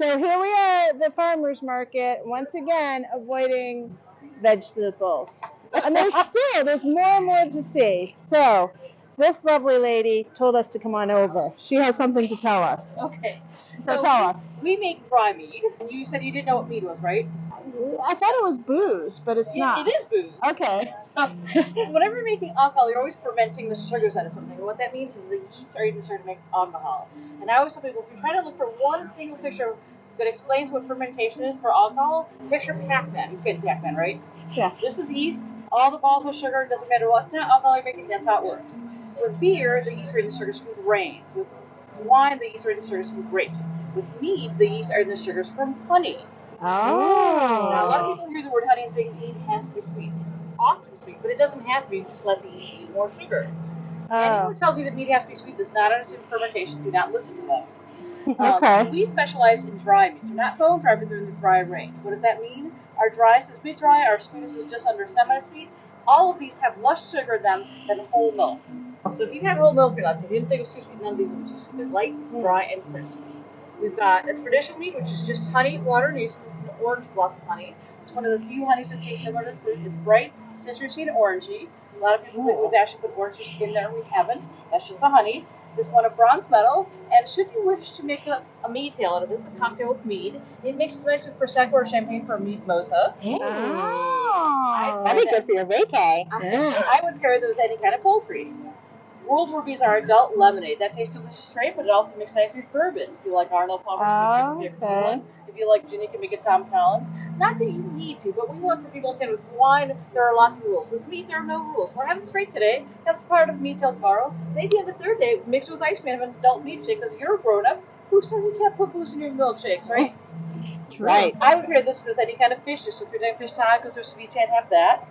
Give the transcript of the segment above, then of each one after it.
So here we are at the farmer's market, once again avoiding vegetables. And there's more and more to see. So this lovely lady told us to come on over. She has something to tell us. Okay. So tell us. We make dry mead, and you said you didn't know what mead was, right? I thought it was booze, but it's not. It is booze. Okay. So whenever you're making alcohol, you're always fermenting the sugars out of something. And what that means is the yeast are even starting to make alcohol. And I always tell people, if you're trying to look for one single picture that explains what fermentation is for alcohol, picture Pac-Man. You've seen Pac-Man, right? Yeah. This is yeast. All the balls are sugar. It doesn't matter what kind of alcohol you're making. That's how it works. With beer, the yeast are in the sugars from grains. With wine, the yeast are in the sugars from grapes. With mead, the yeast are in the sugars from honey. Oh. Now, a lot of people hear the word honey and think mead has to be sweet. It's often sweet, but it doesn't have to be. You just let the yeast use more sugar. Anyone who tells you that mead has to be sweet does not understand fermentation. Do not listen to them. Okay. We specialize in dry meads. We're not bone dry, but they're in the dry range. What does that mean? Our driest is mid-dry. Our sweetest is just under semi-sweet. All of these have less sugar in them than whole milk. So if you had whole milk in your life, if you didn't think it was too sweet, none of these are too sweet. They're light, dry, and crisp. We've got a traditional mead, which is just honey, water, and yeast. This is an orange blossom honey. It's one of the few honeys that tastes similar to fruit. It's bright, citrusy, and orangey. A lot of people think we've actually put orange juice in there. We haven't. That's just the honey. This one a bronze medal. And should you wish to make a mead tail out of this, a cocktail with mead, it mixes nice with Prosecco or champagne for a mead mimosa. Oh. That'd be good for your vacay. I would pair them with any kind of poultry. World Rubies are adult lemonade. That tastes delicious straight, but it also makes nice with bourbon. If you like Arnold Palmer's, Okay. if you like Ginny, you can make it Tom Collins. Not that you need to, but we want for people to say with wine, there are lots of rules. With meat, there are no rules. We're having straight today. That's part of meat till tomorrow. Maybe on the third day, mix it with Iceman of an adult milkshake, because you're a grown-up. Who says you can't put booze in your milkshakes, right? Right. I would pair this with any kind of fish. So if you're doing fish tacos or sweet, you can't have that.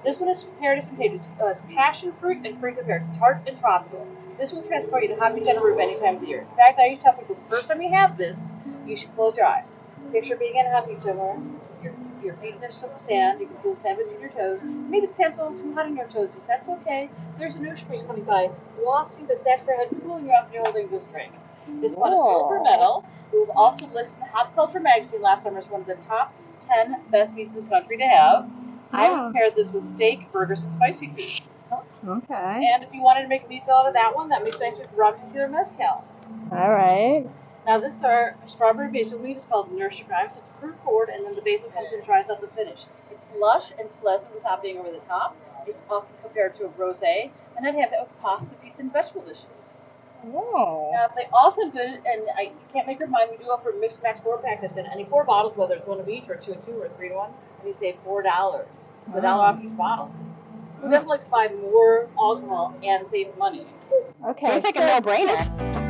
This one is prepared as some pages. It's passion fruit and prickly pear. It's tart and tropical. This will transport you to Hot Beach on a Roof any time of the year. In fact, I used to tell people the first time you have this, you should close your eyes. Picture being in a hot beach somewhere. Your feet touch some sand. You can feel the sand between your toes. Maybe the sand's a little too hot on your toes. That's okay. There's an ocean breeze coming by, wafting the deck for your head, cooling you off, and you're holding this drink. This one is silver medal. It was also listed in Hot Culture magazine last summer as one of the top 10 best meats in the country to have. I would pair this with steak, burgers, and spicy food. Okay. And if you wanted to make a meat tail out of that one, that makes nice with rum, tequila, or mezcal. All right. Now this is our strawberry basil meat. It's called Nursery Rhymes. It's fruit forward, and then the basil comes and dries out the finish. It's lush and pleasant without being over the top. It's often compared to a rosé, and I'd have it with pasta, pizza, and vegetable dishes. Oh. Now they also do, and you can't make your mind, we do offer mixed match 4-pack discount. Any 4 bottles, whether it's 1 of each, or 2 and 2, or 3 to 1, and you save $4. So $1 off each bottle. Who doesn't like to buy more alcohol and save money? Okay. Seems like a no-brainer.